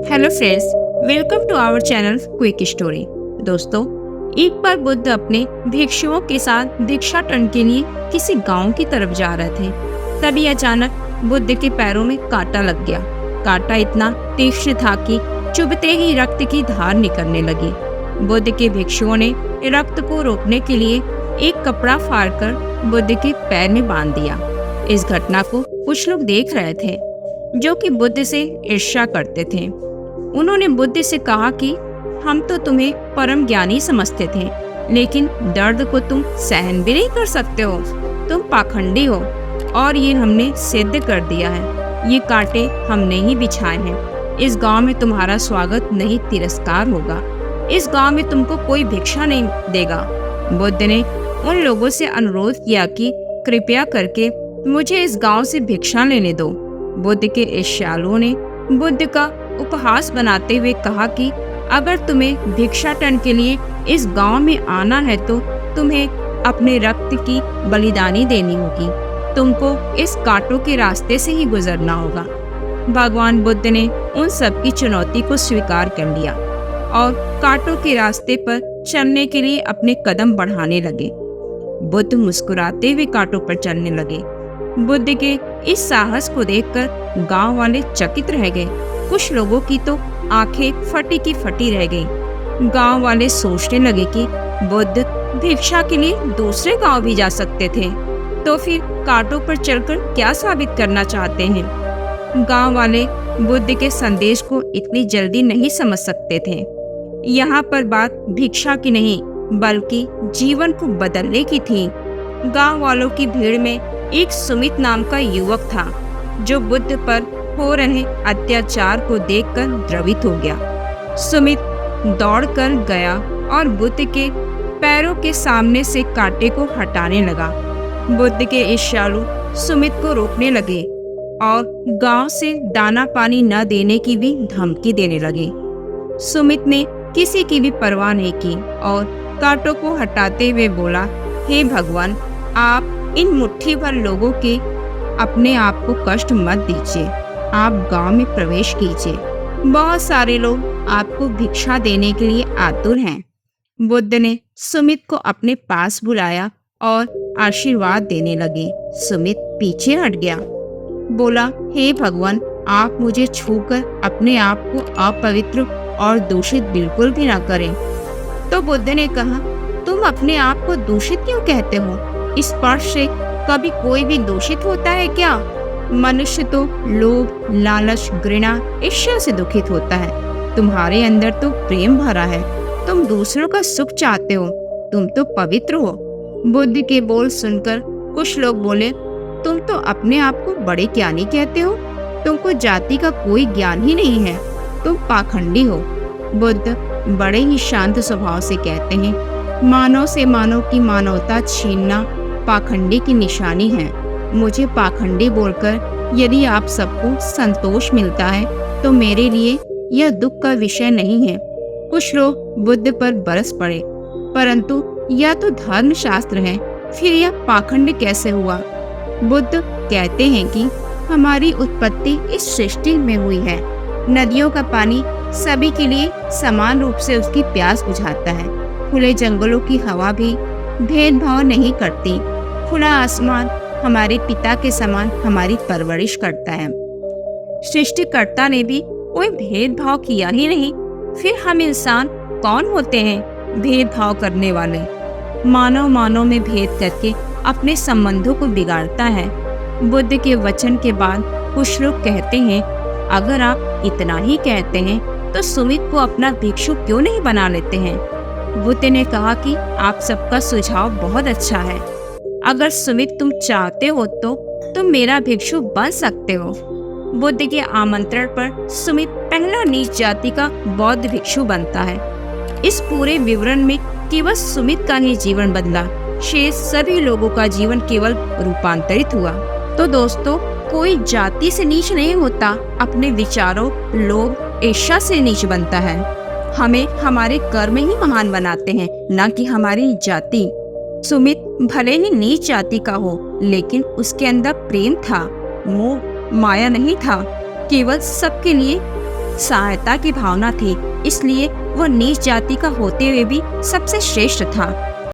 Hello friends, welcome to our channel quick story. दोस्तों, एक बार बुद्ध अपने भिक्षुओं के साथ भिक्षाटन के लिए किसी गांव की तरफ जा रहे थे। तभी अचानक बुद्ध के पैरों में कांटा लग गया। कांटा इतना तीक्ष्ण था कि चुभते ही रक्त की धार निकलने लगी। बुद्ध के भिक्षुओं ने रक्त को रोकने के लिए एक कपड़ा फाड़कर बुद्ध के पैर में बांध दिया। इस घटना को कुछ लोग देख रहे थे जो कि बुद्ध से ईर्ष्या करते थे। उन्होंने बुद्ध से कहा कि हम तो तुम्हें परम ज्ञानी समझते थे, लेकिन दर्द को तुम सहन भी नहीं कर सकते हो। तुम पाखंडी हो और ये हमने सिद्ध कर दिया है। ये कांटे हमने ही बिछाए हैं। इस गांव में तुम्हारा स्वागत नहीं, तिरस्कार होगा। इस गांव में तुमको कोई भिक्षा नहीं देगा। बुद्ध ने उन लोगों से अनुरोध किया कि कृपया करके मुझे इस गांव से भिक्षा लेने दो। बुद्ध के ईर्ष्यालुओं ने बुद्ध का उपहास बनाते हुए कहा कि अगर तुम्हें भिक्षाटन के लिए इस गांव में आना है तो तुम्हें अपने रक्त की बलिदानी देनी होगी। तुमको इस कांटों के रास्ते से ही गुजरना होगा। भगवान बुद्ध ने उन सब की चुनौती को स्वीकार कर लिया और कांटों के रास्ते पर चलने के लिए अपने कदम बढ़ाने लगे। बुद्ध मुस्कुराते हुए कांटों पर चलने लगे। बुद्ध के इस साहस को देखकर गांव वाले चकित रह गए। कुछ लोगों की तो आंखें फटी की फटी रह गईं। गांव वाले सोचने लगे कि बुद्ध भिक्षा के लिए दूसरे गांव भी जा सकते थे, तो फिर कांटों पर चलकर क्या साबित करना चाहते हैं। गांव वाले बुद्ध के संदेश को इतनी जल्दी नहीं समझ सकते थे। यहाँ पर बात भिक्षा की नहीं बल्कि जीवन को बदलने की थी। गांव वालों की भीड़ में एक सुमित नाम का युवक था जो बुद्ध पर हो रहे अत्याचार को देखकर द्रवित हो गया। सुमित दौड़कर गया और बुद्ध के पैरों के सामने से कांटे को हटाने लगा। बुद्ध के ईर्ष्यालु सुमित को रोकने लगे और गांव से दाना पानी न देने की भी धमकी देने लगे। सुमित ने किसी की भी परवाह नहीं की और कांटों को हटाते हुए बोला, हे भगवान, आप इन मुट्ठी भर लोगों के अपने आप को कष्ट मत दीजिए। आप गांव में प्रवेश कीजिए। बहुत सारे लोग आपको भिक्षा देने के लिए आतुर हैं। बुद्ध ने सुमित को अपने पास बुलाया और आशीर्वाद देने लगे। सुमित पीछे हट गया, बोला, हे भगवान, आप मुझे छूकर अपने आप को अपवित्र और दूषित बिल्कुल भी ना करें। तो बुद्ध ने कहा, तुम अपने आप को दूषित क्यों कहते हो? इस स्पर्श से कभी कोई भी दूषित होता है क्या? मनुष्य तो लोभ, लालच, घृणा, ईर्ष्या से दुखित होता है। तुम्हारे अंदर तो प्रेम भरा है। तुम दूसरों का सुख चाहते हो। तुम तो पवित्र हो। बुद्ध के बोल सुनकर कुछ लोग बोले, तुम तो अपने आप को बड़े ज्ञानी कहते हो। तुमको जाति का कोई ज्ञान ही नहीं है। तुम पाखंडी हो। बुद्ध बड़े ही शांत स्वभाव से कहते हैं, मानव से मानव की मानवता छीनना पाखंडी की निशानी है। मुझे पाखंडी बोलकर यदि आप सबको संतोष मिलता है तो मेरे लिए यह दुख का विषय नहीं है। कुछ लोग बुद्ध पर बरस पड़े, परंतु यह तो धर्म शास्त्र है, फिर यह पाखंड कैसे हुआ? बुद्ध कहते हैं कि हमारी उत्पत्ति इस सृष्टि में हुई है। नदियों का पानी सभी के लिए समान रूप से उसकी प्यास बुझाता है। खुले जंगलों की हवा भी भेदभाव नहीं करती। खुला आसमान हमारे पिता के समान हमारी परवरिश करता है। सृष्टिकर्ता ने भी कोई भेदभाव किया ही नहीं। फिर हम इंसान कौन होते हैं भेदभाव करने वाले? मानव मानव में भेद करके अपने संबंधों को बिगाड़ता है। बुद्ध के वचन के बाद कुछ लोग कहते हैं, अगर आप इतना ही कहते हैं तो सुमित को अपना भिक्षु क्यों नहीं बना लेते हैं? बुद्ध ने कहा कि आप सबका सुझाव बहुत अच्छा है। अगर सुमित तुम चाहते हो तो तुम मेरा भिक्षु बन सकते हो। बुद्ध के आमंत्रण पर सुमित पहला नीच जाति का बौद्ध भिक्षु बनता है। इस पूरे विवरण में केवल सुमित का ही जीवन बदला, शेष सभी लोगों का जीवन केवल रूपांतरित हुआ। तो दोस्तों, कोई जाति से नीच नहीं होता, अपने विचारों, लोभ, ईर्ष्या से नीच बनता है। हमें हमारे कर्म ही महान बनाते हैं, न कि हमारी जाति। सुमित भले ही नीच जाति का हो, लेकिन उसके अंदर प्रेम था, मोह, माया नहीं था। केवल सबके लिए सहायता की भावना थी, इसलिए वह नीच जाति का होते हुए भी सबसे श्रेष्ठ था।